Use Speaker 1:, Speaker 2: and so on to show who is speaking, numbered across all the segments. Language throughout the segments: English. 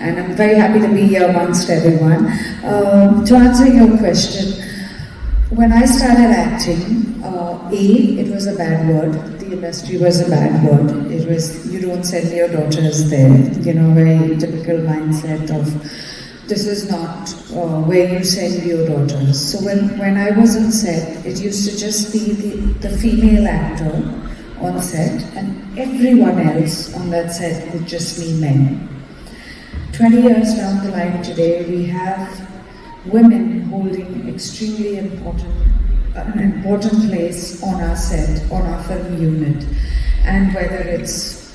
Speaker 1: and I'm very happy to be here amongst everyone. To answer your question, when I started acting, it was a bad word. The industry was a bad word. It was, you don't send your daughters there. You know, very typical mindset of, this is not where you send your daughters. So when I was on set, it used to just be the female actor on set, and everyone else on that set would just be men. 20 years down the line today, we have women holding extremely an important place on our set, on our film unit. And whether it's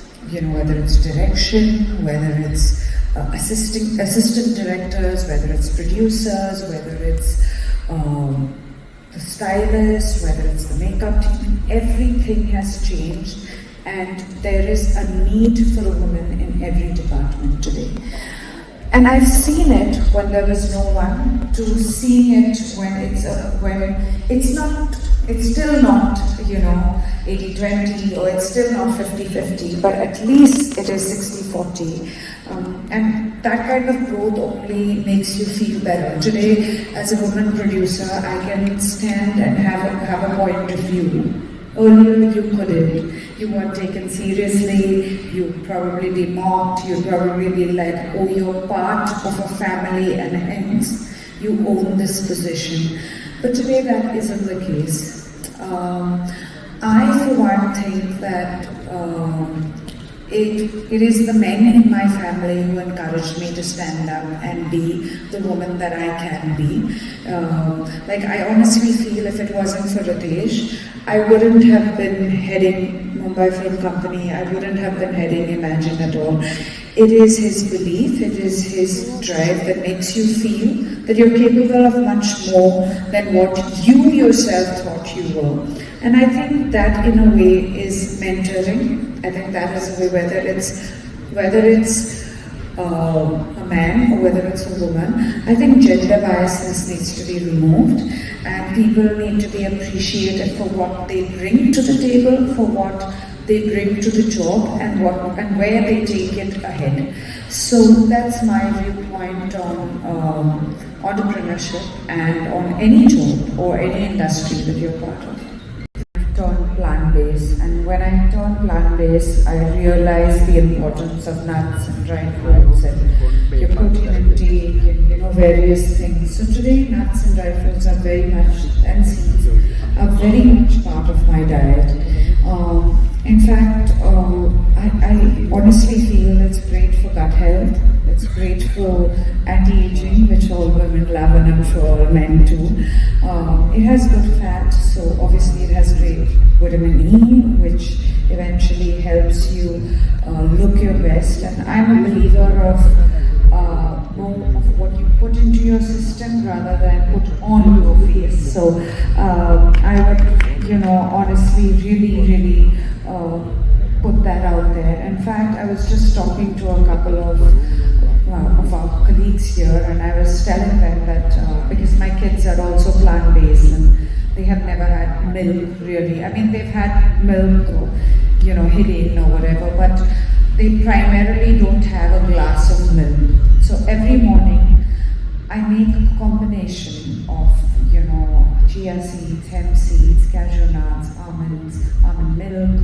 Speaker 1: direction, whether it's assistant directors, whether it's producers, whether it's the stylist, whether it's the makeup team, everything has changed, and there is a need for a woman in every department today. And I've seen it when there was no one, to seeing it when it's still not, 80-20, or it's still not 50-50, but at least it is 60-40. And that kind of growth only makes you feel better. Today, as a woman producer, I can stand and have a point of view. Earlier, you couldn't. You weren't taken seriously, you'd probably be mocked, you'd probably be like, oh, you're part of a family and hence you own this position. But today that isn't the case. I, for one, think that it is the men in my family who encouraged me to stand up and be the woman that I can be. I honestly feel if it wasn't for Ritesh, I wouldn't have been heading Mumbai Film Company, I wouldn't have been heading Imagine at all. It is his belief, it is his drive that makes you feel that you're capable of much more than what you yourself thought you were. And I think that in a way is mentoring. I think that is a way, whether it's a man or whether it's a woman. I think gender biasness needs to be removed, and people need to be appreciated for what they bring to the table, for what they bring to the job, and where they take it ahead. So that's my viewpoint on entrepreneurship and on any job or any industry that you're part of. Turned plant-based, and when I turned plant-based, I realized the importance of nuts and dried fruits and your protein intake and various things. So today, nuts and dried fruits are very much, and seeds are very much part of my diet. In fact, I honestly feel it's great for gut health. It's great for anti-aging, which all women love, and I'm sure all men too. It has good fat, so obviously it has great vitamin E, which eventually helps you look your best. And I'm a believer of more of what you put into your system rather than put on your face. So I would, honestly, really put that out there. In fact, I was just talking to a couple of our colleagues here, and I was telling them that because my kids are also plant-based and they have never had milk really. I mean, they've had milk or, hidden or whatever, but they primarily don't have a glass of milk. So every morning I make a combination of, chia seeds, hemp seeds, cashew nuts, almonds, almond milk,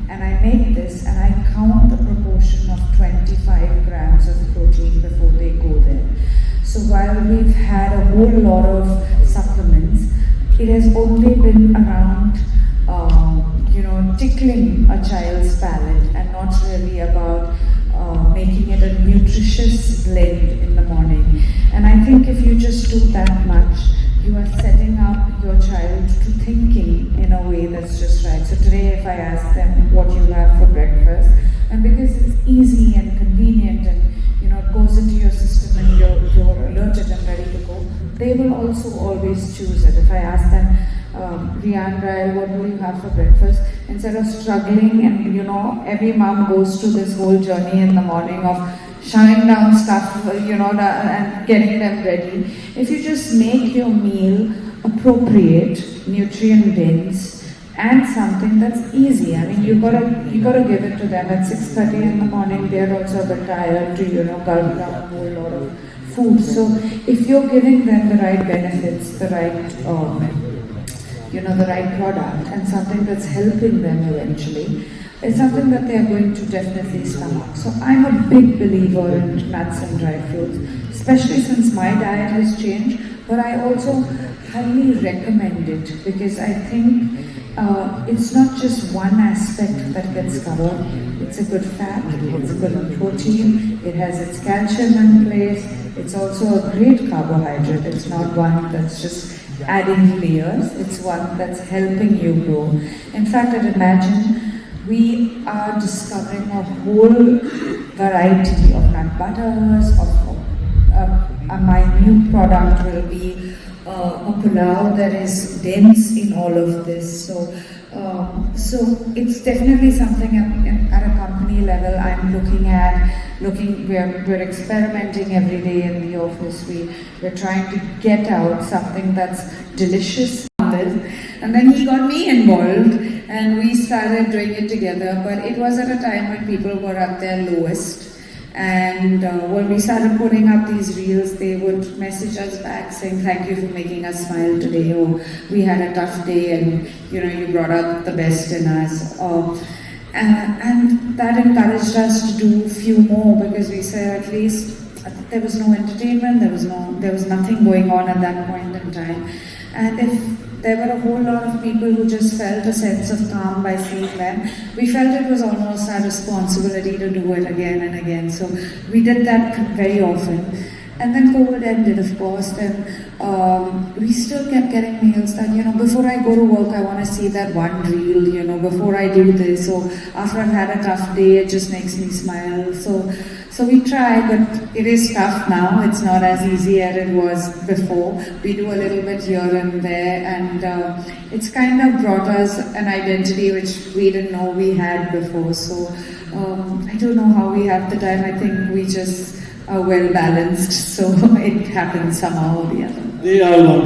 Speaker 1: and I make this and I count the proportion of 25 grams of protein before they go there. So while we've had a whole lot of supplements, it has only been around, tickling a child's palate and not really about making it a nutritious blend in the morning. And I think if you just do that much, you are setting up your child to thinking in a way that's just right. So today if I ask them what you have for breakfast, and because it's easy and convenient and it goes into your system and you're alerted and ready to go, they will also always choose it. If I ask them, Rian, Rael, what will you have for breakfast? Instead of struggling and every mom goes through this whole journey in the morning of shoving down stuff, and getting them ready. If you just make your meal appropriate, nutrient dense, and something that's easy. I mean, you gotta give it to them at 6:30 in the morning. They're also a bit tired to gulp down a whole lot of food. So if you're giving them the right benefits, the right the right product, and something that's helping them eventually, it's something that they're going to definitely stomach. So I'm a big believer in nuts and dry fruits, especially since my diet has changed. But I also highly recommend it because I think it's not just one aspect that gets covered. It's a good fat, it's a good protein, it has its calcium in place, it's also a great carbohydrate. It's not one that's just adding layers, it's one that's helping you grow. In fact, I'd imagine we are discovering a whole variety of nut butters, my new product will be a pulao that is dense in all of this. So it's definitely something at a company level I'm looking at. We're experimenting every day in the office. We're trying to get out something that's delicious. And then he got me involved and we started doing it together. But it was at a time when people were at their lowest. And when we started putting up these reels, they would message us back saying, "Thank you for making us smile today," or "We had a tough day and you brought out the best in us." And that encouraged us to do a few more because we said at least there was no entertainment, there was nothing going on at that point in time. And if there were a whole lot of people who just felt a sense of calm by seeing them, we felt it was almost our responsibility to do it again and again. So we did that very often. And then COVID ended, of course, and we still kept getting mails that, before I go to work, I want to see that one reel, before I do this, or after I've had a tough day, it just makes me smile. So we try, but it is tough now. It's not as easy as it was before. We do a little bit here and there, and it's kind of brought us an identity which we didn't know we had before. So I don't know how we have the time. I think we just are well balanced, so it happens somehow or the other.
Speaker 2: They are wonderful.